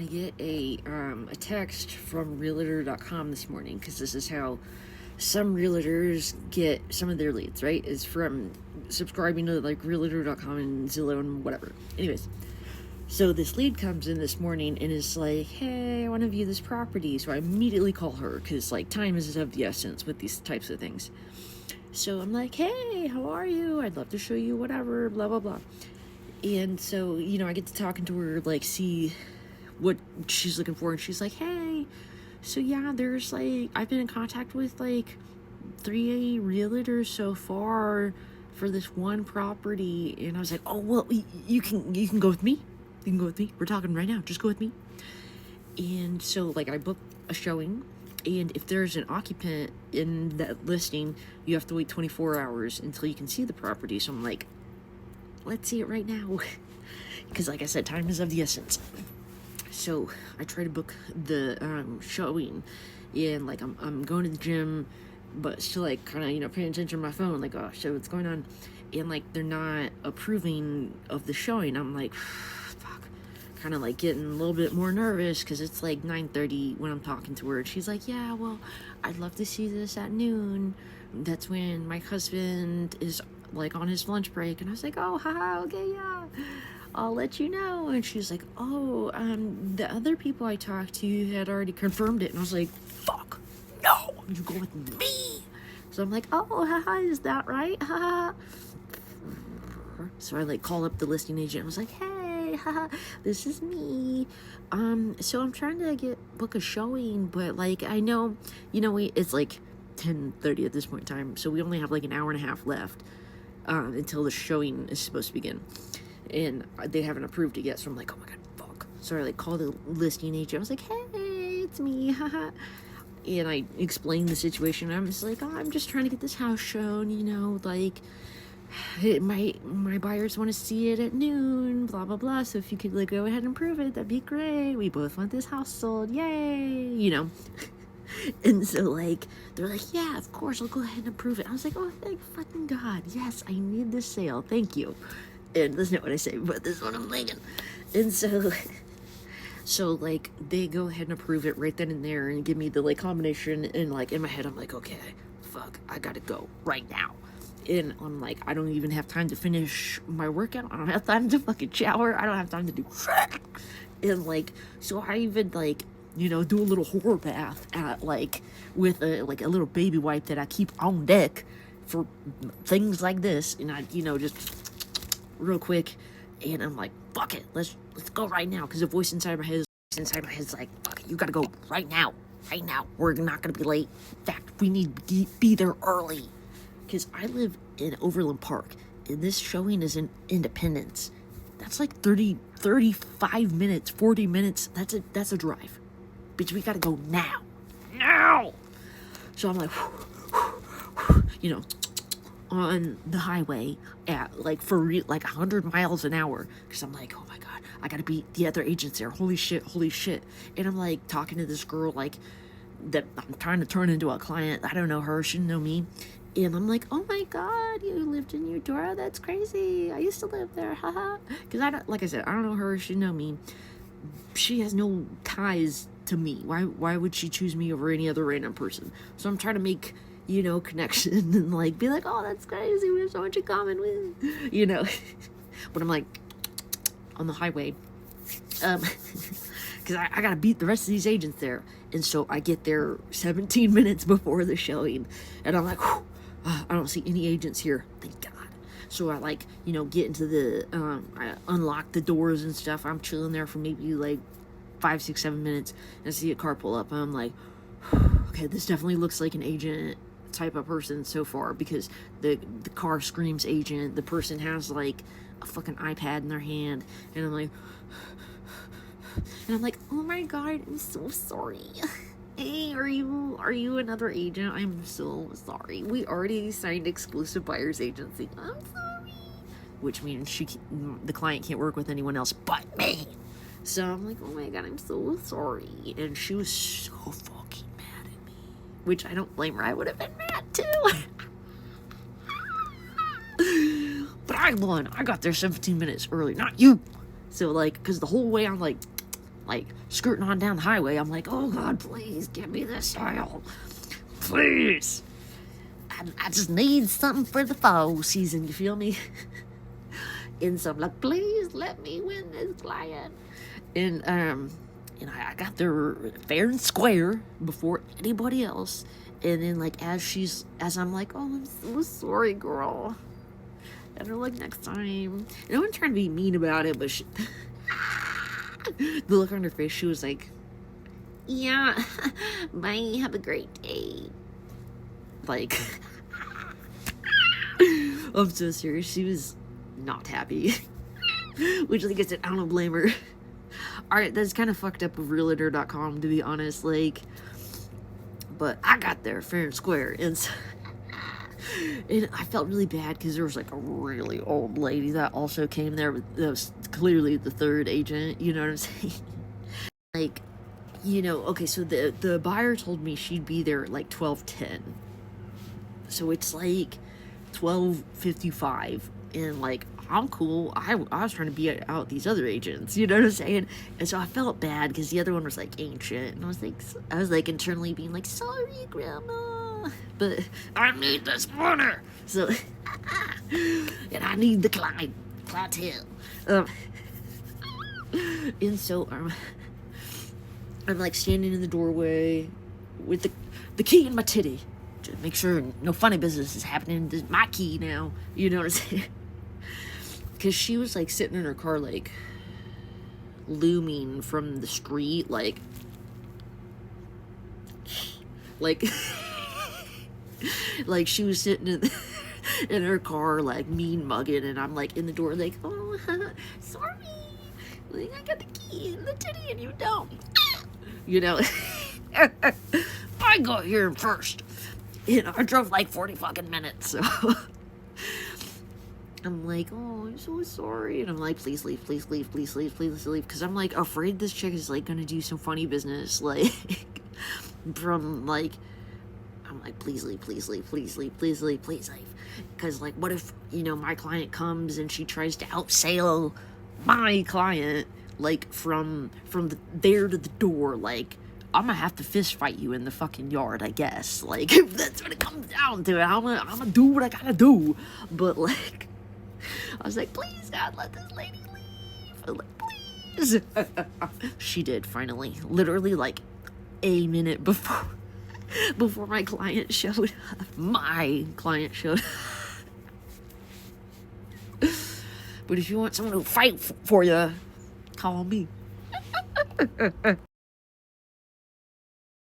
I get a text from Realtor.com this morning, because this is how some realtors get some of their leads, right? Is from subscribing to like Realtor.com and Zillow and whatever. Anyways, so this lead comes in this morning and is like, hey, I want to view this property. So I immediately call her, because like time is of the essence with these types of things. So I'm like, hey, how are you? I'd love to show you whatever, blah, blah, blah. And so, I get to talking to her, like, see what she's looking for. And she's like, hey, so yeah, there's like, I've been in contact with like 3 realtors so far for this one property. And I was like, oh, well, you can go with me. You can go with me. We're talking right now. Just go with me. And so, like, I booked a showing. And if there's an occupant in that listing, you have to wait 24 hours until you can see the property. So I'm like, let's see it right now. Because like I said, time is of the essence. So I try to book the showing. And like I'm going to the gym, but still like kind of, paying attention to my phone. Like, oh shit, what's going on? And like they're not approving of the showing. I'm like, kind of like getting a little bit more nervous, because it's like 9:30 when I'm talking to her, and she's like, yeah, well, I'd love to see this at noon. That's when my husband is like on his lunch break. And I was like, oh, haha, okay, yeah, I'll let you know. And she's like, oh, the other people I talked to had already confirmed it. And I was like, fuck, no, you go with me. So I'm like, oh, haha, is that right? Haha. So I like call up the listing agent. I was like, hey, haha, this is me. So I'm trying to book a showing, but like I know, it's like 10:30 at this point in time, so we only have like an hour and a half left until the showing is supposed to begin, and they haven't approved it yet. So I'm like, oh my god, fuck. So I like called the listing agent. I was like, hey, it's me, haha. And I explained the situation. I'm just like, oh, I'm just trying to get this house shown, like, my buyers want to see it at noon, blah blah blah, so if you could like go ahead and prove it, that'd be great. We both want this house sold, yay. And so like they're like, yeah, of course, I'll go ahead and approve it. I was like, oh, thank fucking god, yes, I need this sale, thank you. And that's not what I say, but this is what I'm thinking. And so like they go ahead and approve it right then and there and give me the like combination, and like in my head I'm like, okay, fuck, I gotta go right now. And I'm like, I don't even have time to finish my workout. I don't have time to fucking shower. I don't have time to do shit. And like, so I even like, do a little horror bath at like with a little baby wipe that I keep on deck for things like this. And I, just real quick. And I'm like, fuck it, let's go right now. Because the voice inside my head is like, fuck it, you gotta go right now. Right now. We're not gonna be late. In fact, we need to be there early. Because I live in Overland Park, and this showing is in Independence. That's like 35 minutes, 40 minutes. That's a drive. Bitch, we gotta go now. Now! So I'm like, on the highway at like 100 miles an hour. Because I'm like, oh my god, I gotta beat the other agents there. Holy shit. And I'm like talking to this girl like that I'm trying to turn into a client. I don't know her, she didn't know me. And I'm like, oh my god, you lived in Eudora? That's crazy. I used to live there, haha. Because I don't know her, she didn't know me. She has no ties to me. Why would she choose me over any other random person? So I'm trying to make, connection and like be like, oh, that's crazy. We have so much in common with, But I'm like, on the highway, because I gotta beat the rest of these agents there. And so I get there 17 minutes before the showing, and I'm like, I don't see any agents here, thank god. So I like, get into the, I unlock the doors and stuff. I'm chilling there for maybe like 5, 6, 7 minutes, and I see a car pull up, and I'm like, okay, this definitely looks like an agent type of person so far, because the car screams agent. The person has like a fucking iPad in their hand, and I'm like, oh my god, I'm so sorry. Hey, are you another agent? I'm so sorry. We already signed exclusive buyer's agency. I'm sorry. Which means the client can't work with anyone else but me. So I'm like, oh my god, I'm so sorry. And she was so fucking mad at me. Which I don't blame her. I would have been mad too. But I won. I got there 17 minutes early, not you. So like, because the whole way I'm like, like skirting on down the highway. I'm like, oh God, please give me this sale. Please. I just need something for the fall season, you feel me? And so I'm like, please let me win this client. And I got there fair and square before anybody else. And then like as I'm like, oh, I'm so sorry, girl. And they're like, next time. And I wasn't trying to be mean about it, but the look on her face, she was like, yeah, bye, have a great day. Like, I'm so serious. She was not happy. Which, like I said, I don't blame her. Alright, that's kind of fucked up with Realtor.com, to be honest. Like, but I got there fair and square. And I felt really bad because there was like a really old lady that also came there. That was clearly the third agent. You know what I'm saying? Like, okay, so the buyer told me she'd be there at like 12:10. So it's like 12:55, and like I'm cool. I was trying to be out these other agents, you know what I'm saying? And so I felt bad because the other one was like ancient, and I was like internally being like, sorry, Grandma, but I need this money. So and I need the clientele. And so I'm like standing in the doorway with the key in my titty. To make sure no funny business is happening. This is my key now. You know what I'm saying? Because she was like sitting in her car, like looming from the street, like like she was sitting in her car, like mean mugging, and I'm like in the door, like, oh, sorry, like, I got the key in the titty and you don't. You know, I got here first. I drove like 40 fucking minutes, so I'm like, oh, I'm so sorry. And I'm like, please leave, please leave, please leave, please leave. Because I'm like afraid this chick is like gonna do some funny business, like, from like, I'm like, please leave, please leave, please leave, please leave, please leave. Because like, what if, my client comes and she tries to outsell my client, like, from there to the door, like, I'm gonna have to fist fight you in the fucking yard, I guess. Like, that's what it comes down to. I'm gonna do what I gotta do. But, like, I was like, please, God, let this lady leave. I'm like, please. She did, finally. Literally, like, a minute before my client showed up. My client showed up. But if you want someone to fight for you, call me.